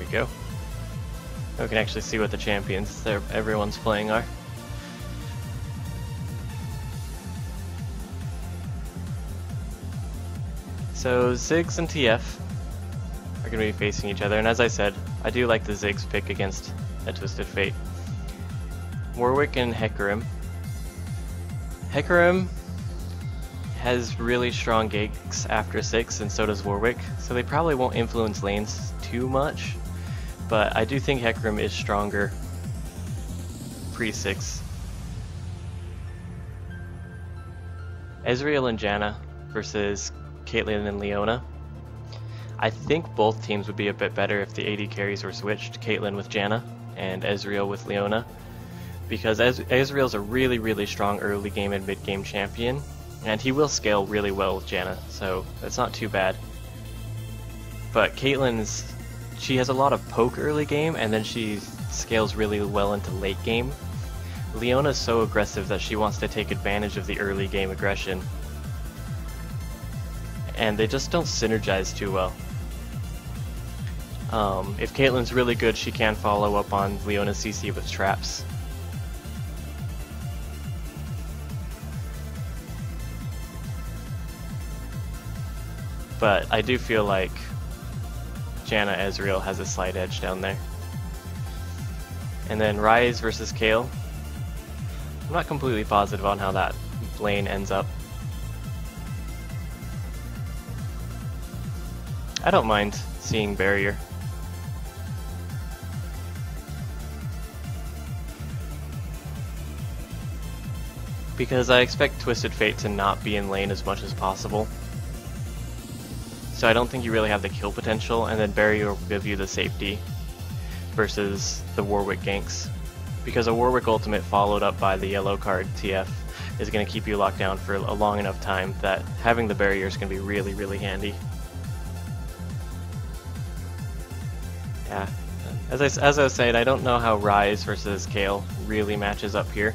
we go. Now we can actually see what the champions everyone's playing are. So Ziggs and TF are going to be facing each other, and as I said, I do like the Ziggs pick against a Twisted Fate. Warwick and Hecarim. Hecarim has really strong gigs after 6, and so does Warwick, so they probably won't influence lanes too much, but I do think Hecarim is stronger pre-6. Zer0ld0wn and Janna versus Caitlyn and Leona. I think both teams would be a bit better if the AD carries were switched, Caitlyn with Janna and Zer0ld0wn with Leona, because Zer0ld's a really strong early game and mid game champion, and he will scale really well with Janna, so that's not too bad. But she has a lot of poke early game, and then she scales really well into late game. Leona's so aggressive that she wants to take advantage of the early game aggression, and they just don't synergize too well. If Caitlyn's really good, she can follow up on Leona's CC with traps. But I do feel like Janna Zer0ld has a slight edge down there. And then Ryze versus Kayle. I'm not completely positive on how that lane ends up. I don't mind seeing barrier. Because I expect Twisted Fate to not be in lane as much as possible. So I don't think you really have the kill potential, and then barrier will give you the safety versus the Warwick ganks. Because a Warwick ultimate followed up by the yellow card TF is going to keep you locked down for a long enough time that having the barrier is going to be really handy. Yeah, as I was saying, I don't know how Ryze versus Kayle really matches up here.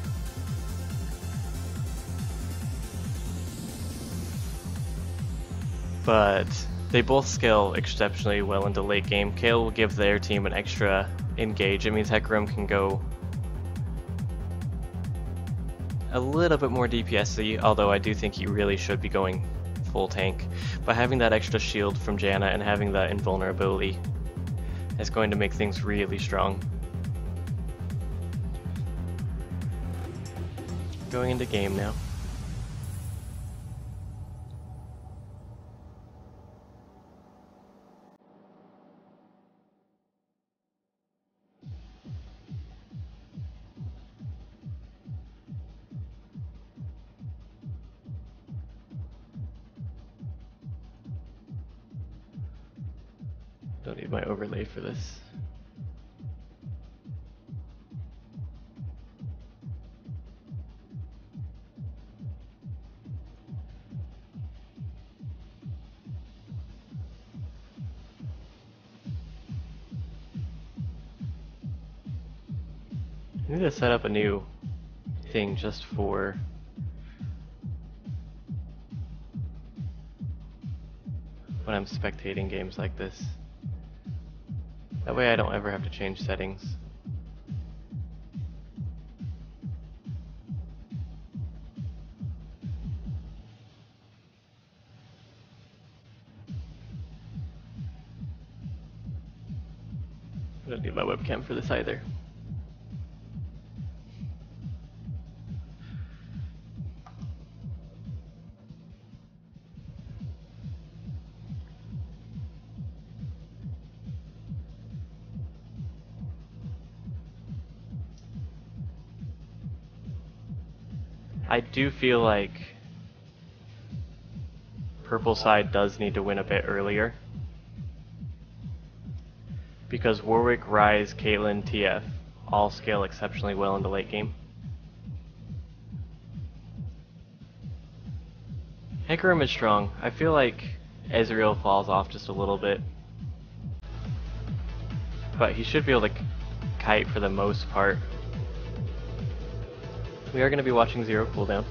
But they both scale exceptionally well into late game. Kayle will give their team an extra engage. It means Hecarim can go a little bit more DPS-y, although I do think he really should be going full tank. But having that extra shield from Janna and having that invulnerability is going to make things really strong. Going into game now. Don't need my overlay for this. I need to set up a new thing just for when I'm spectating games like this. That way I don't ever have to change settings. I don't need my webcam for this either. I do feel like purple side does need to win a bit earlier, because Warwick, Ryze, Caitlyn, TF all scale exceptionally well in the late game. Hecarim is strong. I feel like Zer0ld falls off just a little bit, but he should be able to kite for the most part. We are going to be watching Zer0 cooldown.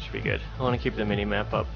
Should be good. I want to keep the mini-map up.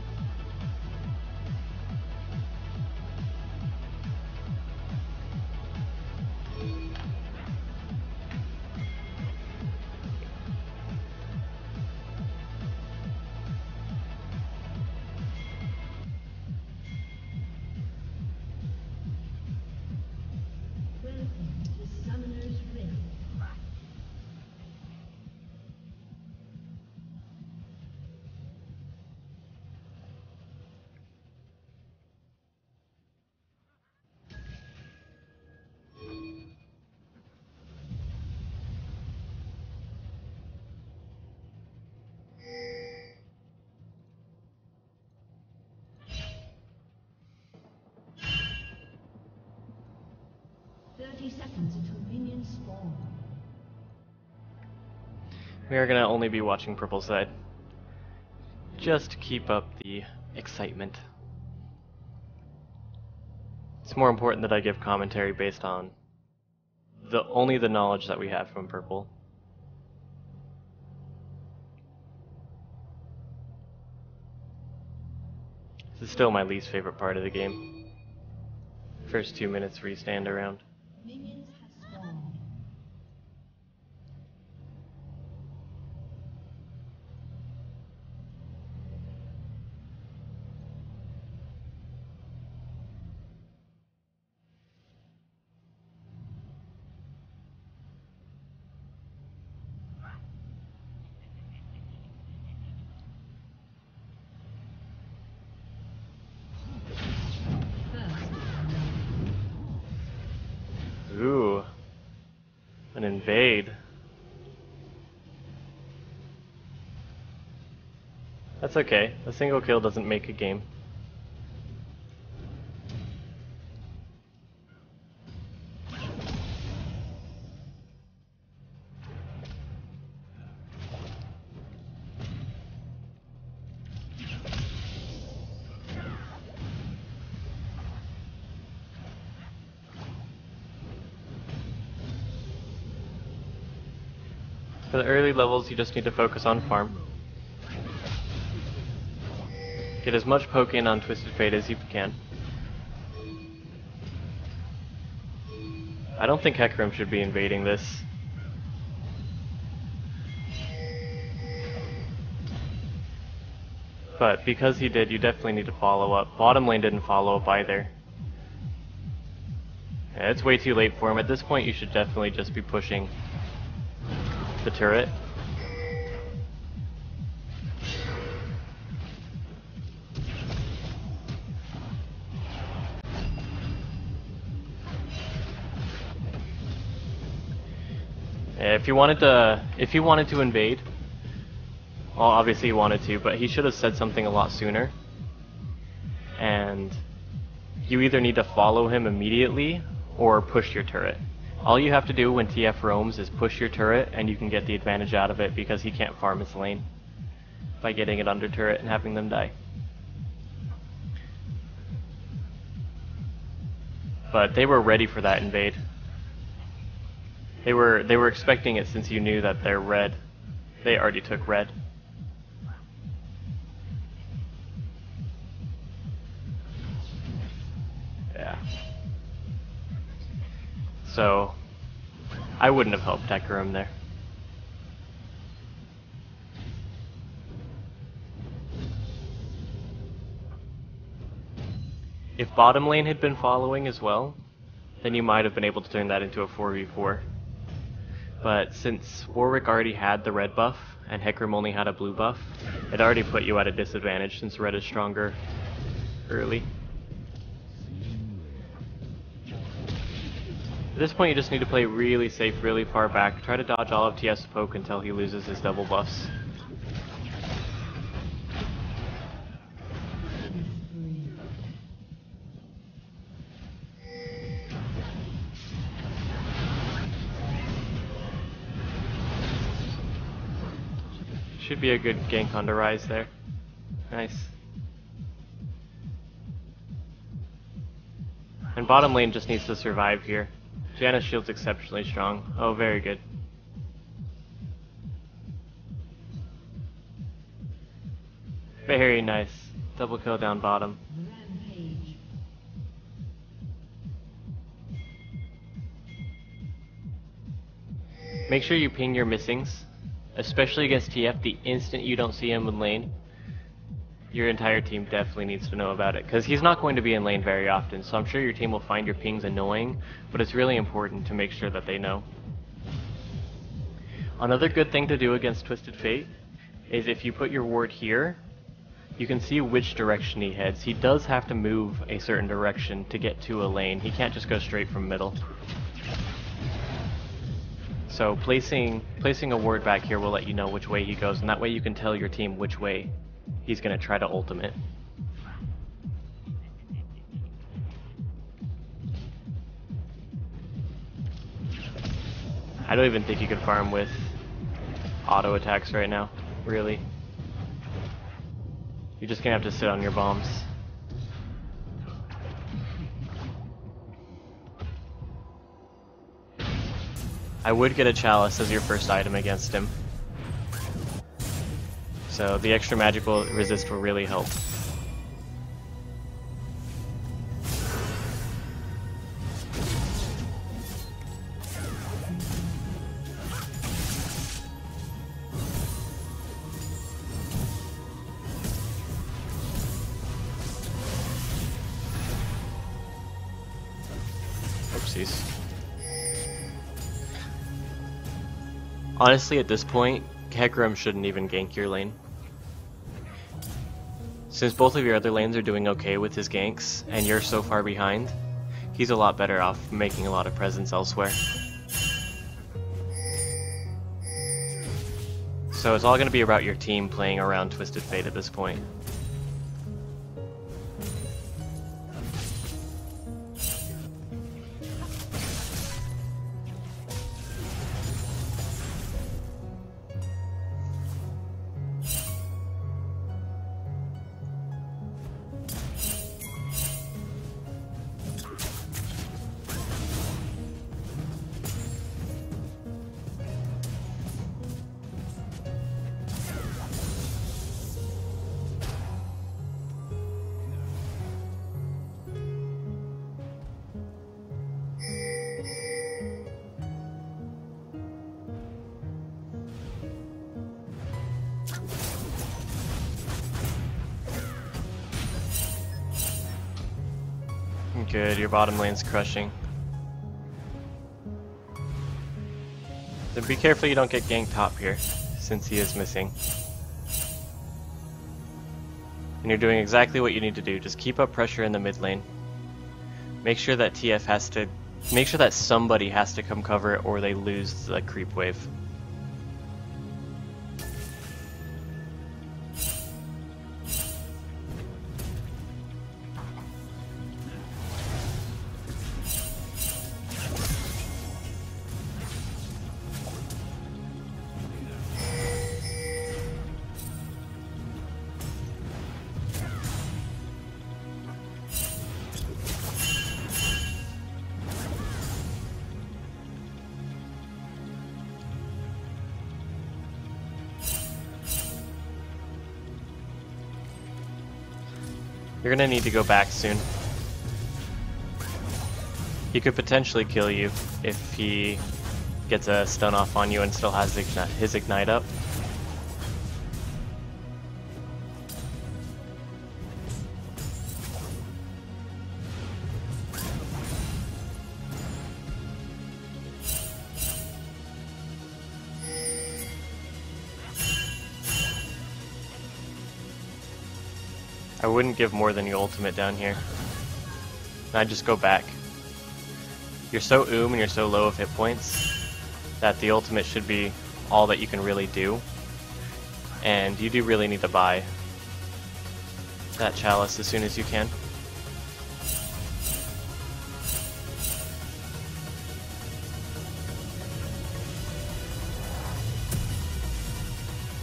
We are gonna only be watching purple side, just to keep up the excitement. It's more important that I give commentary based on only the knowledge that we have from purple. This is still my least favorite part of the game. First 2 minutes restand around. Ooh, an invade. That's okay, a single kill doesn't make a game. For the early levels, you just need to focus on farm. Get as much poke in on Twisted Fate as you can. I don't think Hecarim should be invading this. But because he did, you definitely need to follow up. Bottom lane didn't follow up either. Yeah, it's way too late for him. At this point, you should definitely just be pushing the turret. If you wanted to invade, well, obviously he wanted to, but he should have said something a lot sooner. And you either need to follow him immediately or push your turret. All you have to do when TF roams is push your turret, and you can get the advantage out of it because he can't farm his lane by getting it under turret and having them die. But they were ready for that invade. They were expecting it since you knew that they're red. They already took red. Yeah. So I wouldn't have helped Hecarim there. If bottom lane had been following as well, then you might have been able to turn that into a 4v4. But since Warwick already had the red buff, and Hecarim only had a blue buff, it already put you at a disadvantage since red is stronger early. At this point you just need to play really safe, really far back. Try to dodge all of TF's poke until he loses his double buffs. Should be a good gank onto Rise there. Nice. And bottom lane just needs to survive here. Janna's shield's exceptionally strong. Oh, very good. Very nice. Double kill down bottom. Make sure you ping your missings, especially against TF. The instant you don't see him in lane, your entire team definitely needs to know about it, because he's not going to be in lane very often, so I'm sure your team will find your pings annoying, but it's really important to make sure that they know. Another good thing to do against Twisted Fate is if you put your ward here, you can see which direction he heads. He does have to move a certain direction to get to a lane. He can't just go straight from middle. So placing a ward back here will let you know which way he goes, and that way you can tell your team which way he's going to try to ultimate. I don't even think you can farm with auto attacks right now, really. You're just going to have to sit on your bombs. I would get a chalice as your first item against him. So the extra magical resist will really help. Oopsies. Honestly, at this point, Hecarim shouldn't even gank your lane. Since both of your other lanes are doing okay with his ganks, and you're so far behind, he's a lot better off making a lot of presence elsewhere. So it's all going to be about your team playing around Twisted Fate at this point. Good, your bottom lane's crushing. Then be careful you don't get ganked top here, since he is missing. And you're doing exactly what you need to do, just keep up pressure in the mid lane. Make sure that TF has to, make sure that somebody has to come cover it or they lose the creep wave. You're gonna need to go back soon. He could potentially kill you if he gets a stun off on you and still has his ignite up. I wouldn't give more than your ultimate down here. I'd just go back. You're so and you're so low of hit points that the ultimate should be all that you can really do. And you do really need to buy that chalice as soon as you can.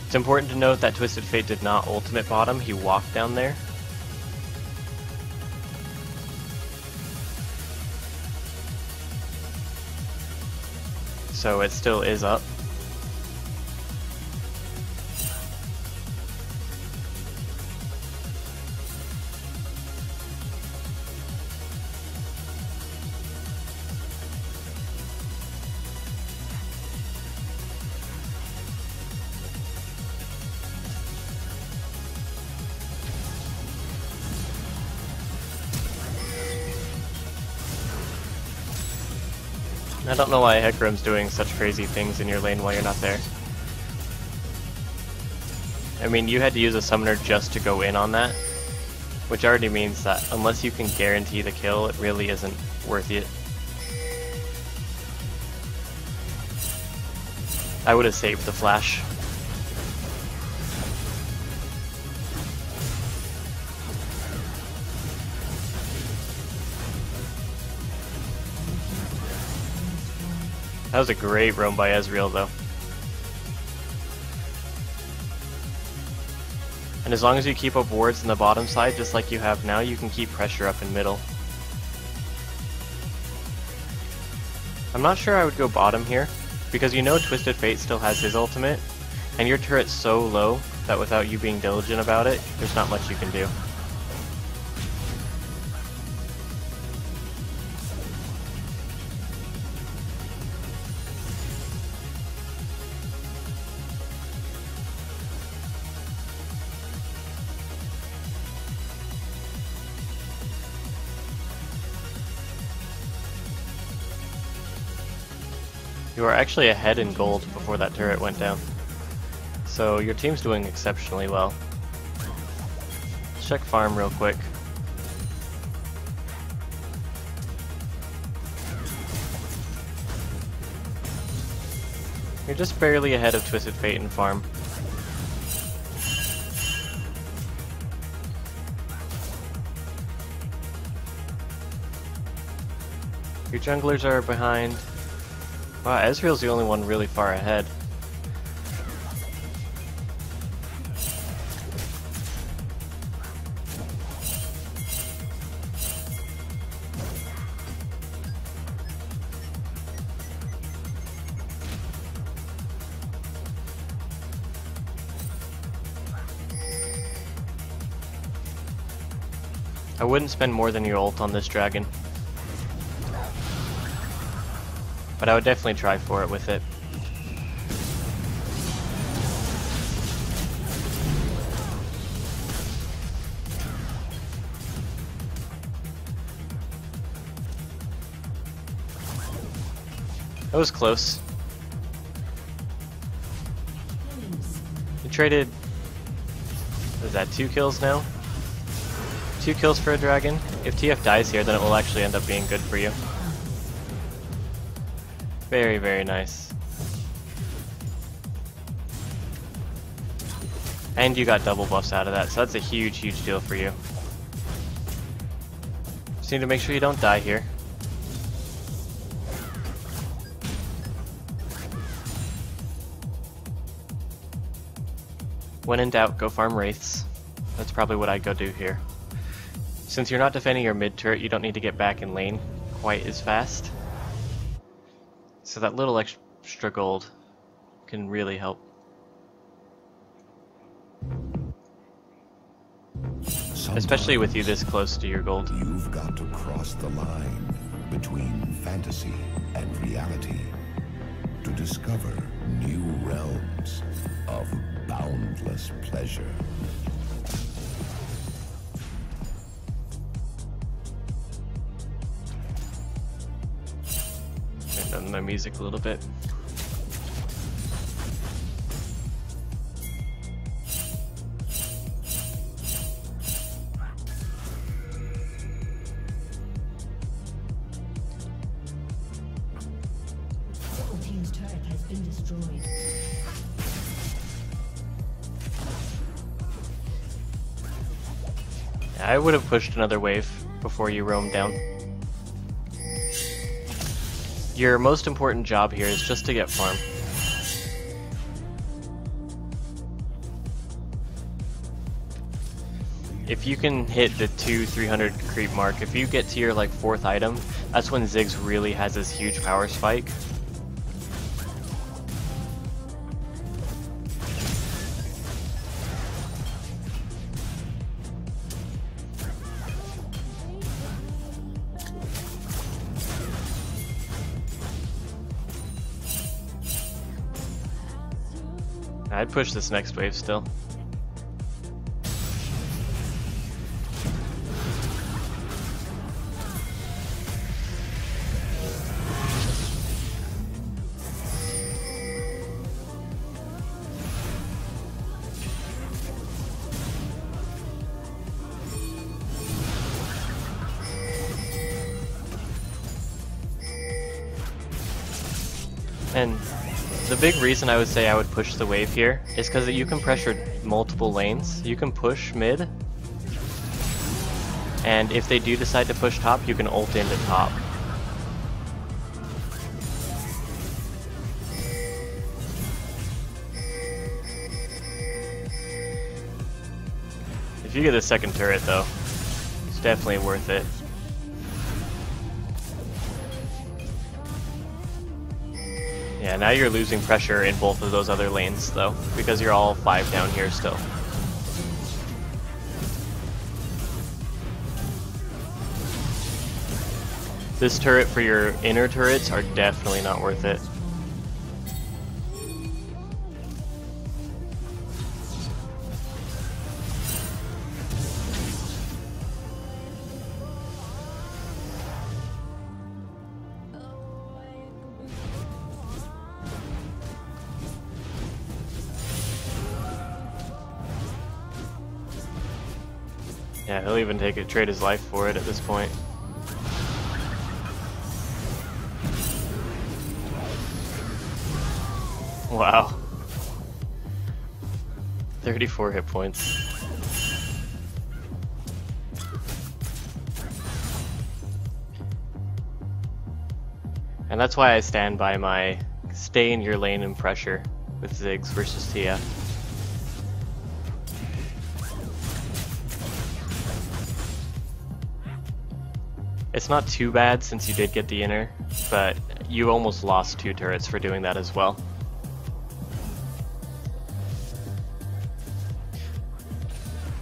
It's important to note that Twisted Fate did not ultimate bottom, he walked down there. So it still is up. I don't know why Hecarim's doing such crazy things in your lane while you're not there. I mean, you had to use a summoner just to go in on that, which already means that unless you can guarantee the kill, it really isn't worth it. I would have saved the flash. That was a great roam by Zer0 though. And as long as you keep up wards in the bottom side, just like you have now, you can keep pressure up in middle. I'm not sure I would go bottom here, because you know Twisted Fate still has his ultimate, and your turret's so low that without you being diligent about it, there's not much you can do. You are actually ahead in gold before that turret went down. So your team's doing exceptionally well. Let's check farm real quick. You're just barely ahead of Twisted Fate in farm. Your junglers are behind. Wow, Ezreal's the only one really far ahead. I wouldn't spend more than your ult on this dragon. But I would definitely try for it with it. That was close. You traded, what is that, 2 kills now? 2 kills for a dragon. If TF dies here, then it will actually end up being good for you. Very, very nice. And you got double buffs out of that, so that's a huge, huge deal for you. Just need to make sure you don't die here. When in doubt, go farm wraiths. That's probably what I'd go do here. Since you're not defending your mid turret, you don't need to get back in lane quite as fast. So that little extra gold can really help. Especially with you this close to your gold. You've got to cross the line between fantasy and reality to discover new realms of boundless pleasure. Turn down my music a little bit. I would have pushed another wave before you roamed down. Your most important job here is just to get farm. If you can hit the 200-300 creep mark, if you get to your like 4th item, that's when Ziggs really has this huge power spike. I'd push this next wave still. And the big reason I would say I would push the wave here is because you can pressure multiple lanes. You can push mid, and if they do decide to push top, you can ult into top. If you get a second turret though, it's definitely worth it. Yeah, now you're losing pressure in both of those other lanes though, because you're all 5 down here still. This turret for your inner turrets are definitely not worth it. Yeah, he'll even trade his life for it at this point. Wow. 34 hit points. And that's why I stand by my stay in your lane and pressure with Ziggs versus Tia. It's not too bad since you did get the inner, but you almost lost 2 turrets for doing that as well.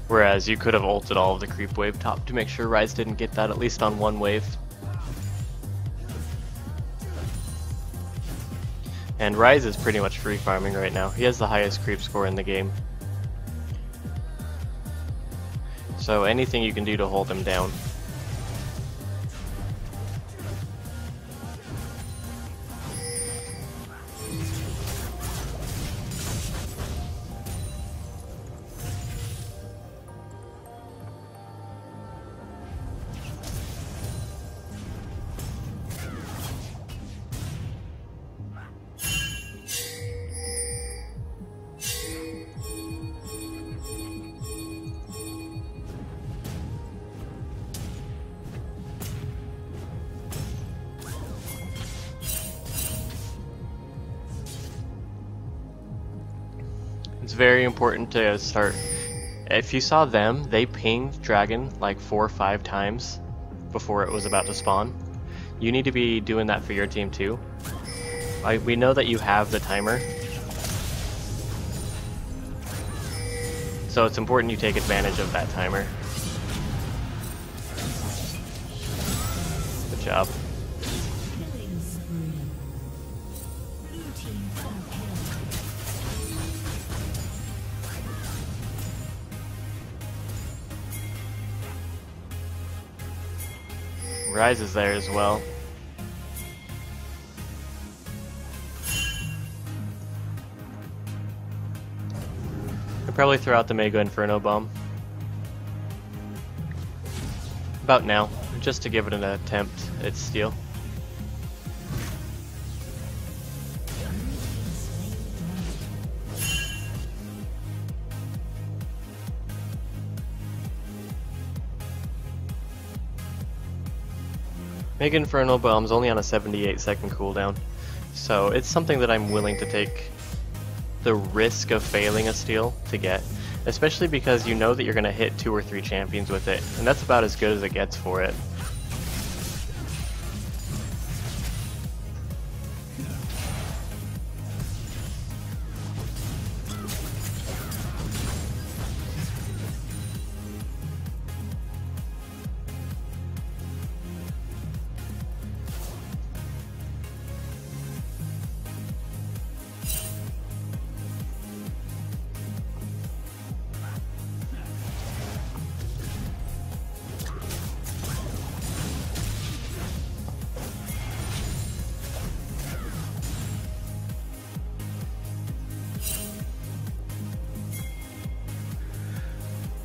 Whereas you could have ulted all of the creep wave top to make sure Ryze didn't get that at least on one wave. And Ryze is pretty much free farming right now. He has the highest creep score in the game. So anything you can do to hold him down. It's very important to start. If you saw them, they pinged Dragon like 4 or 5 times before it was about to spawn. You need to be doing that for your team too. We know that you have the timer, so it's important you take advantage of that timer. Good job. Ryze is there as well. I'll probably throw out the Mega Inferno Bomb. About now, just to give it an attempt at steal. Mega Inferno Bomb's only on a 78-second cooldown, so it's something that I'm willing to take the risk of failing a steal to get, especially because you know that you're going to hit 2 or 3 champions with it, and that's about as good as it gets for it.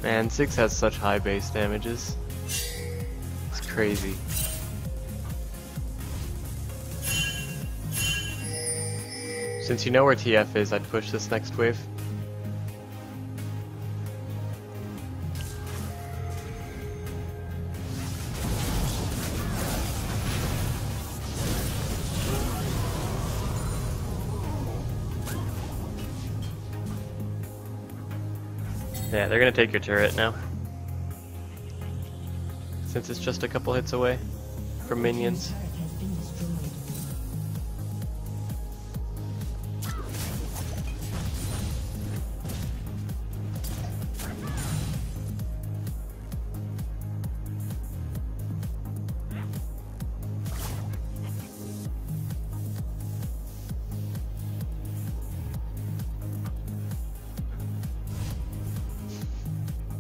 Man, Ziggs has such high base damages. It's crazy. Since you know where TF is, I'd push this next wave. Yeah, they're gonna take your turret now. Since it's just a couple hits away from minions.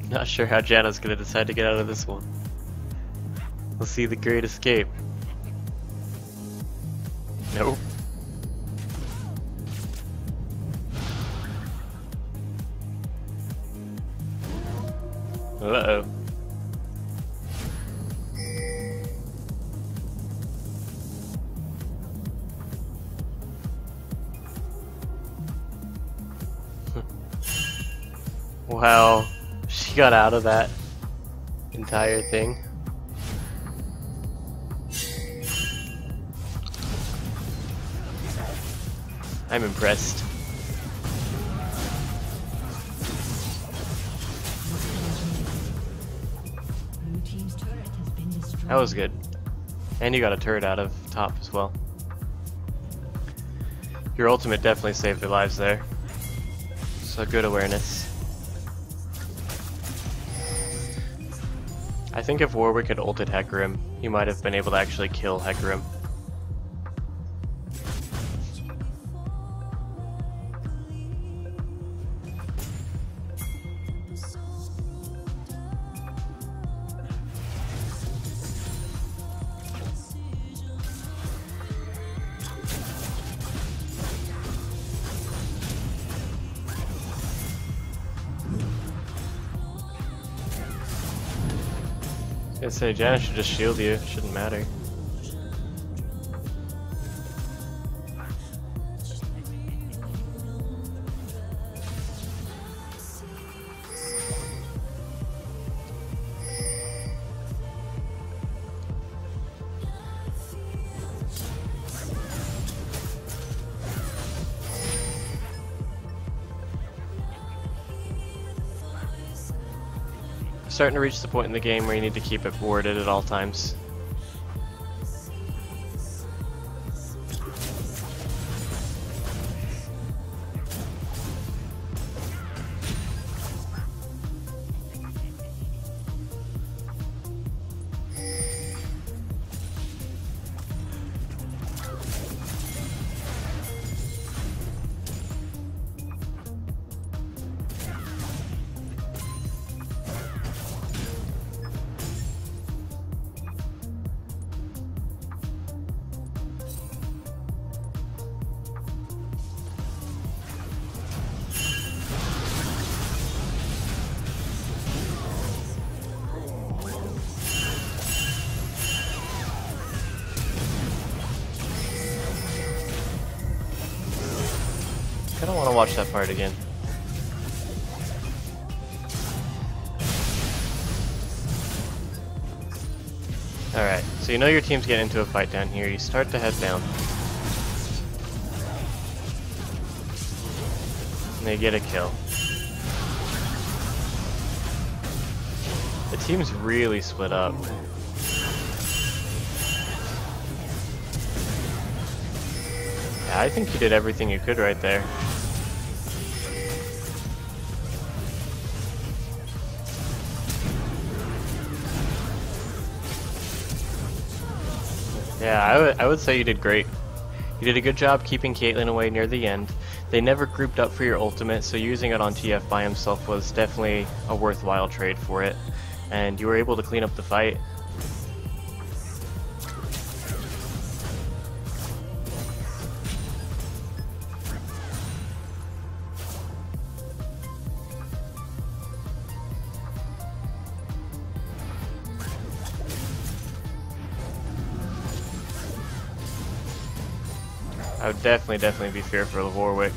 Not sure how Janna's gonna decide to get out of this one. We'll see the great escape. Nope. Uh-oh. Wow. She got out of that entire thing. I'm impressed. That was good. And you got a turret out of top as well. Your ultimate definitely saved their lives there. So good awareness. I think if Warwick had ulted Hecarim, he might have been able to actually kill Hecarim. I was gonna say, Janna should just shield you, it shouldn't matter. Starting to reach the point in the game where you need to keep it warded at all times. I don't want to watch that part again. Alright, so you know your team's getting into a fight down here. You start to head down. And they get a kill. The team's really split up. Yeah, I think you did everything you could right there. Yeah, I would say you did great. You did a good job keeping Caitlyn away near the end. They never grouped up for your ultimate, so using it on TF by himself was definitely a worthwhile trade for it. And you were able to clean up the fight. I would definitely be fearful of Warwick.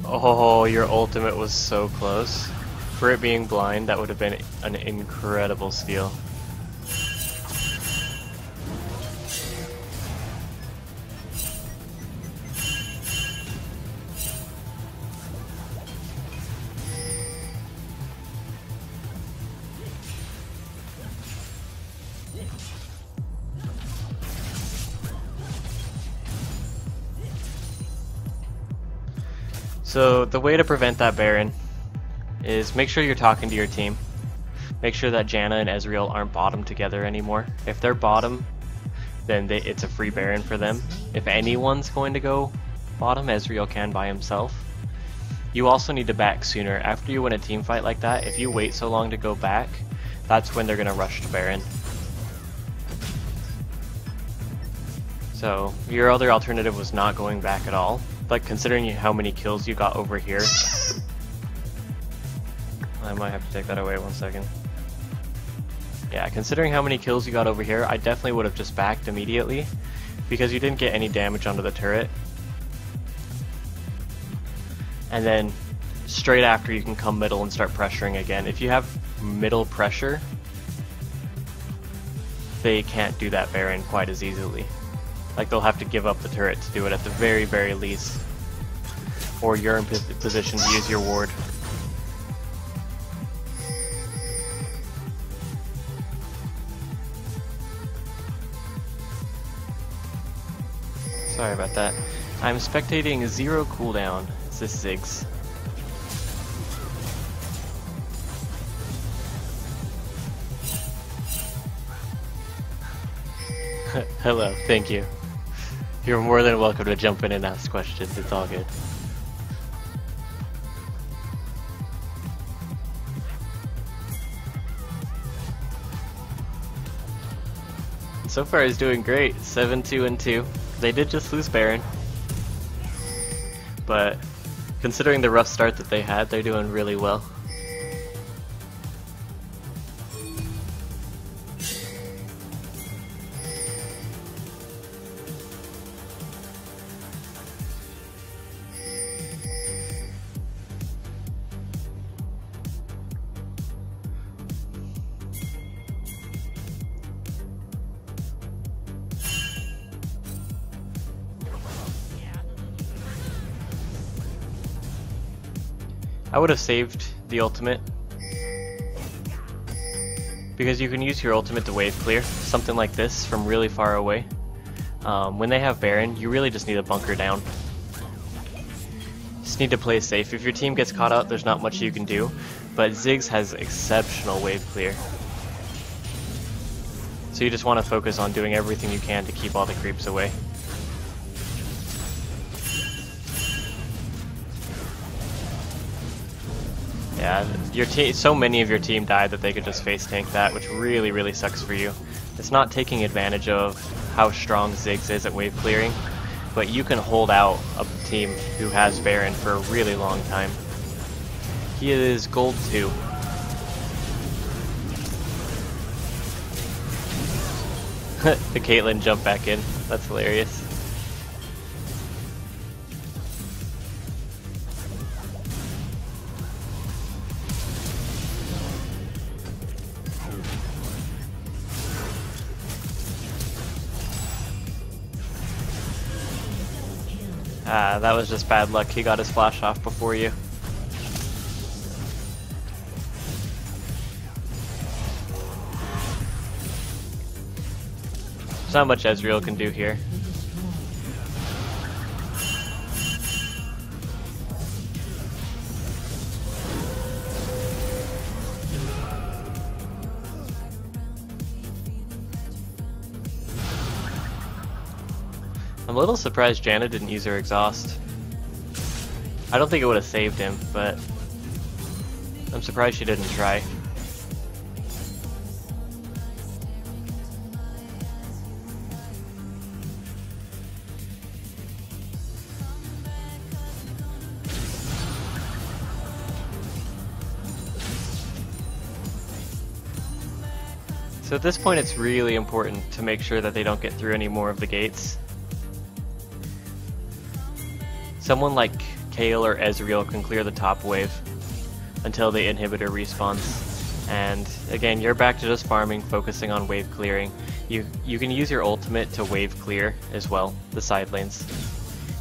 Oh, your ultimate was so close. For it being blind, that would have been an incredible steal. So the way to prevent that Baron is make sure you're talking to your team. Make sure that Janna and Ezreal aren't bottom together anymore. If they're bottom, then it's a free Baron for them. If anyone's going to go bottom, Ezreal can by himself. You also need to back sooner. After you win a team fight like that, if you wait so long to go back, that's when they're going to rush to Baron. So your other alternative was not going back at all. Like, considering how many kills you got over here, I might have to take that away 1 second. Yeah, considering how many kills you got over here, I definitely would have just backed immediately because you didn't get any damage onto the turret. And then straight after you can come middle and start pressuring again. If you have middle pressure, they can't do that Baron quite as easily. Like, they'll have to give up the turret to do it at the very, very least. Or you're in position to use your ward. Sorry about that. I'm spectating Zer0 cooldown. Is this Ziggs? Hello, thank you. You're more than welcome to jump in and ask questions, it's all good. So far he's doing great, 7-2-2. They did just lose Baron. But considering the rough start that they had, they're doing really well. I would have saved the ultimate because you can use your ultimate to wave clear something like this from really far away. When they have Baron, you really just need to bunker down. Just need to play safe. If your team gets caught out, there's not much you can do, but Ziggs has exceptional wave clear. So you just want to focus on doing everything you can to keep all the creeps away. Yeah, your so many of your team died that they could just face tank that, which really, really sucks for you. It's not taking advantage of how strong Ziggs is at wave clearing, but you can hold out a team who has Baron for a really long time. He is gold 2. The Caitlyn jumped back in. That's hilarious. That was just bad luck. He got his flash off before you. There's not much Zer0 can do here. I'm a little surprised Janna didn't use her exhaust. I don't think it would have saved him, but I'm surprised she didn't try. So at this point it's really important to make sure that they don't get through any more of the gates. Someone like Kayle or Zer0 can clear the top wave until the inhibitor respawns. And again, you're back to just farming, focusing on wave clearing. You can use your ultimate to wave clear as well, the side lanes.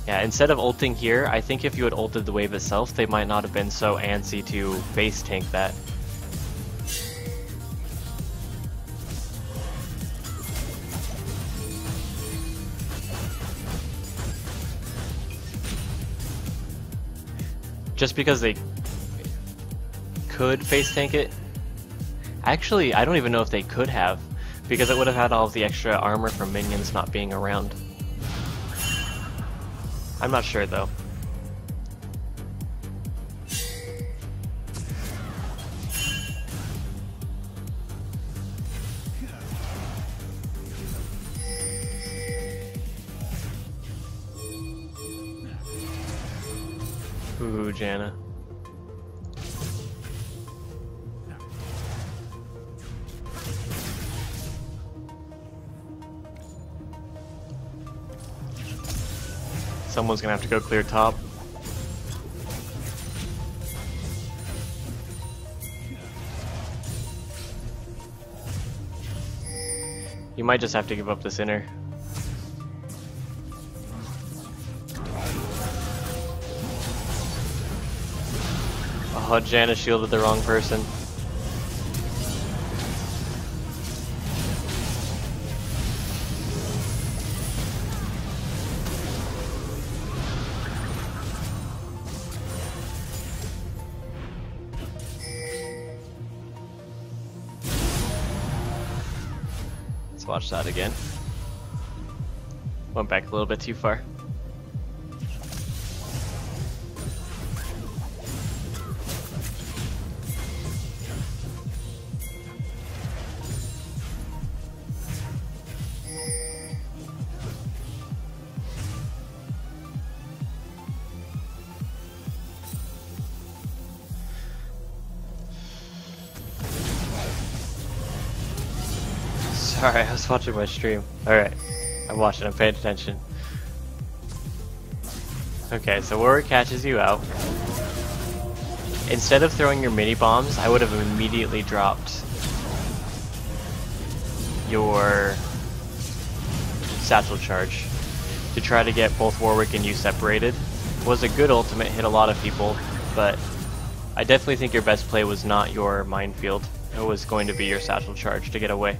Yeah, instead of ulting here, I think if you had ulted the wave itself, they might not have been so antsy to face tank that. Just because they could face tank it. Actually, I don't even know if they could have, because it would have had all of the extra armor from minions not being around. I'm not sure though. Ooh, Janna. Someone's gonna have to go clear top. You might just have to give up the center. Oh, Janna shielded the wrong person. Let's watch that again. Went back a little bit too far. Sorry, I was watching my stream. Alright, I'm watching, I'm paying attention. Okay, so Warwick catches you out. Instead of throwing your mini bombs, I would have immediately dropped your satchel charge to try to get both Warwick and you separated. It was a good ultimate, hit a lot of people, but I definitely think your best play was not your minefield. It was going to be your satchel charge to get away.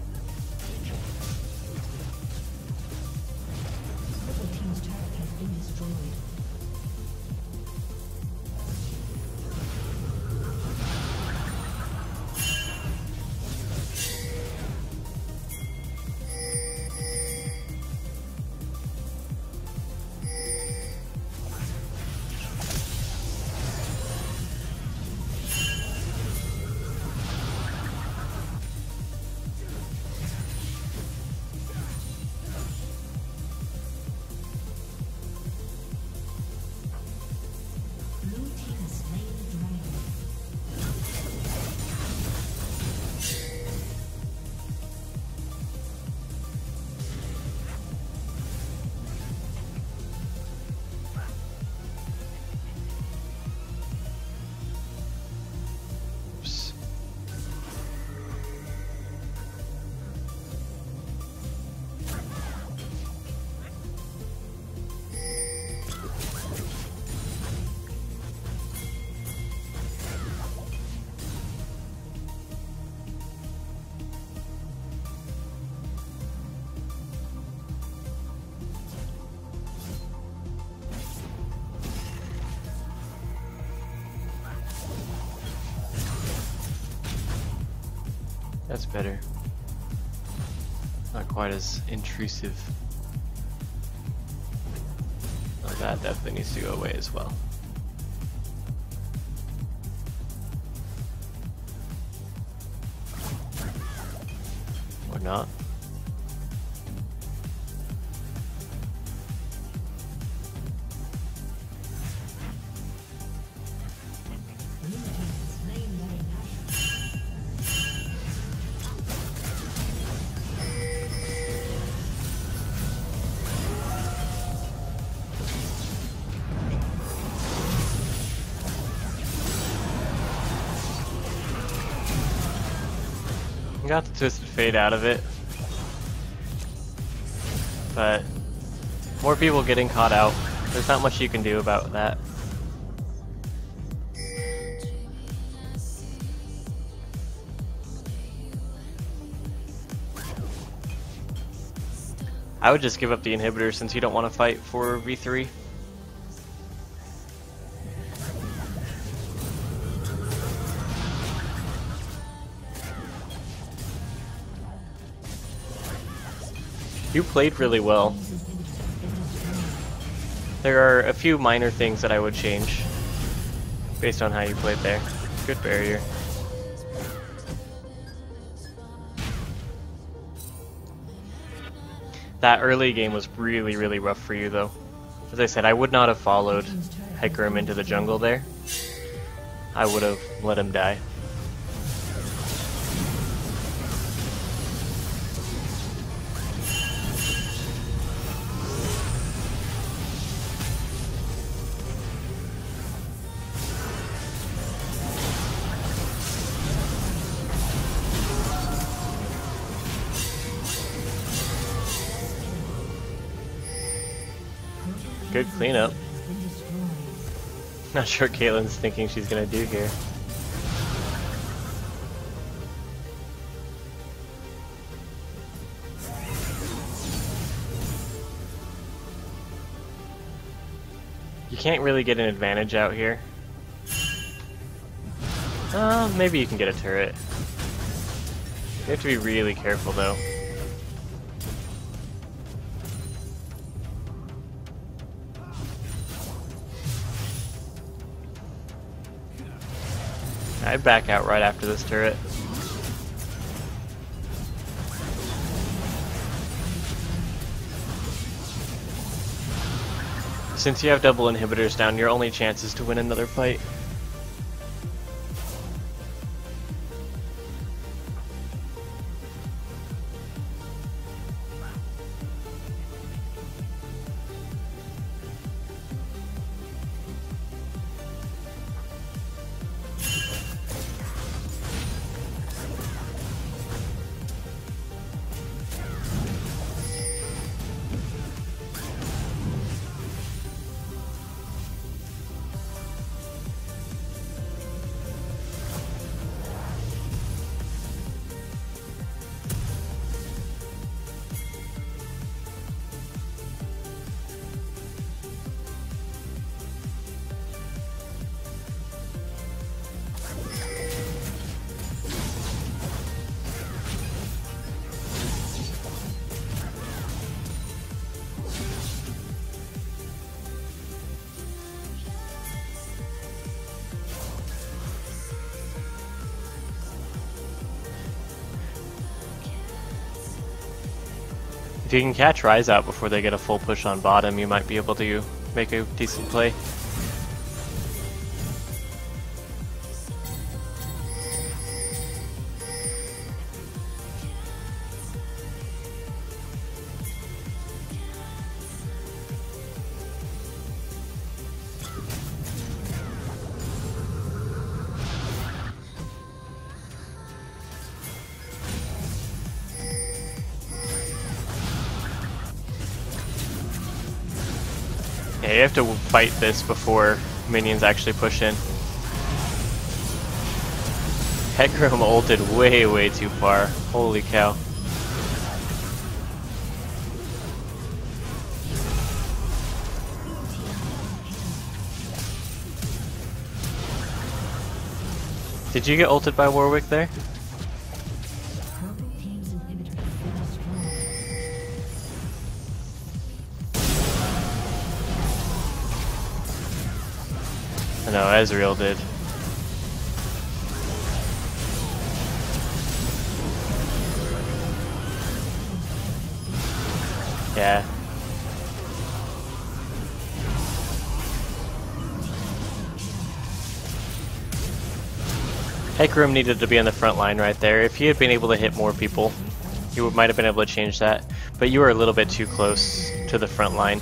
That's better. Not quite as intrusive. Oh, that definitely needs to go away as well. Or not. Got the Twisted Fate out of it, but more people getting caught out. There's not much you can do about that. I would just give up the inhibitor since you don't want to fight for V3. You played really well. There are a few minor things that I would change based on how you played there. Good barrier. That early game was really, really rough for you though. As I said, I would not have followed Hecarim into the jungle there. I would have let him die. Good cleanup. Not sure what Caitlyn's thinking she's gonna do here. You can't really get an advantage out here. Maybe you can get a turret. You have to be really careful though. I'd back out right after this turret. Since you have double inhibitors down, your only chance is to win another fight. If you can catch Rise out before they get a full push on bottom, you might be able to make a decent play. Yeah, you have to fight this before minions actually push in. Hecarim ulted way too far. Holy cow. Did you get ulted by Warwick there? No, Ezreal did. Yeah. Hecarim needed to be on the front line right there. If he had been able to hit more people, he might have been able to change that. But you were a little bit too close to the front line.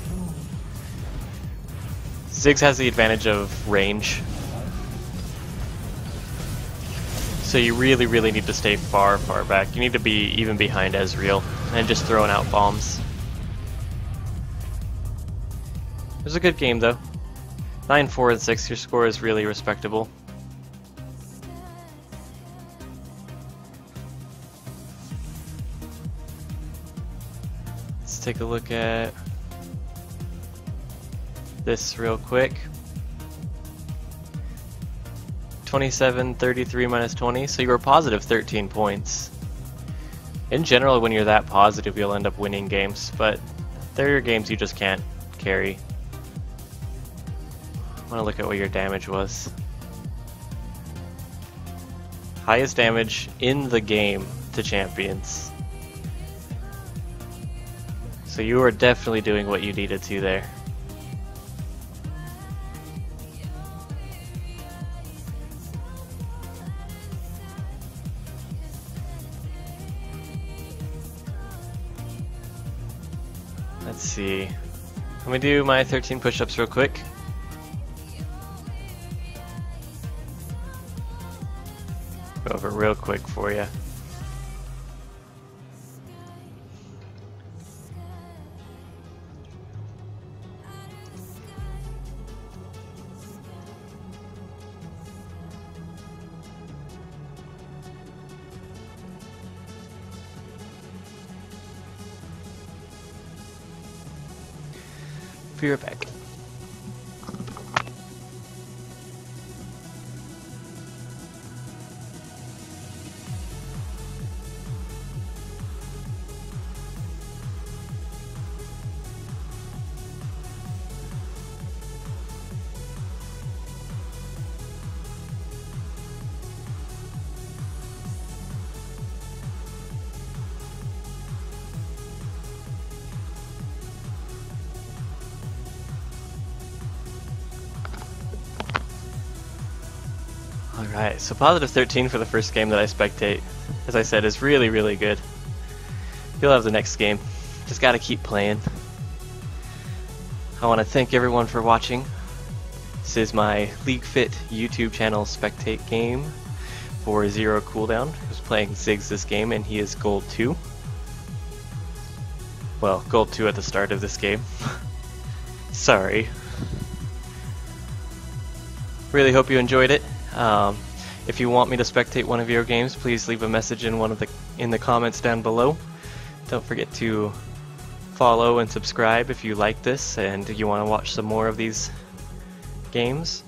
Ziggs has the advantage of range. So you really, really need to stay far, far back. You need to be even behind Ezreal and just throwing out bombs. It was a good game though. 9-4 and 6, your score is really respectable. Let's take a look at this real quick. 27, 33 minus 20, so you were positive 13 points. In general, when you're that positive, you'll end up winning games, but there are games you just can't carry. I want to look at what your damage was. Highest damage in the game to champions. So you were definitely doing what you needed to there. Let's see. Let me do my 13 push-ups real quick. Go over real quick for you. Be right back. Alright, so positive 13 for the first game that I spectate, as I said, is really, really good. You'll have the next game. Just gotta keep playing. I want to thank everyone for watching. This is my LeagueFit YouTube channel spectate game for Zer0ld0wn. I was playing Ziggs this game, and he is Gold 2. Well, Gold 2 at the start of this game. Sorry. Really hope you enjoyed it. If you want me to spectate one of your games, please leave a message in the comments down below. Don't forget to follow and subscribe if you like this and you want to watch some more of these games.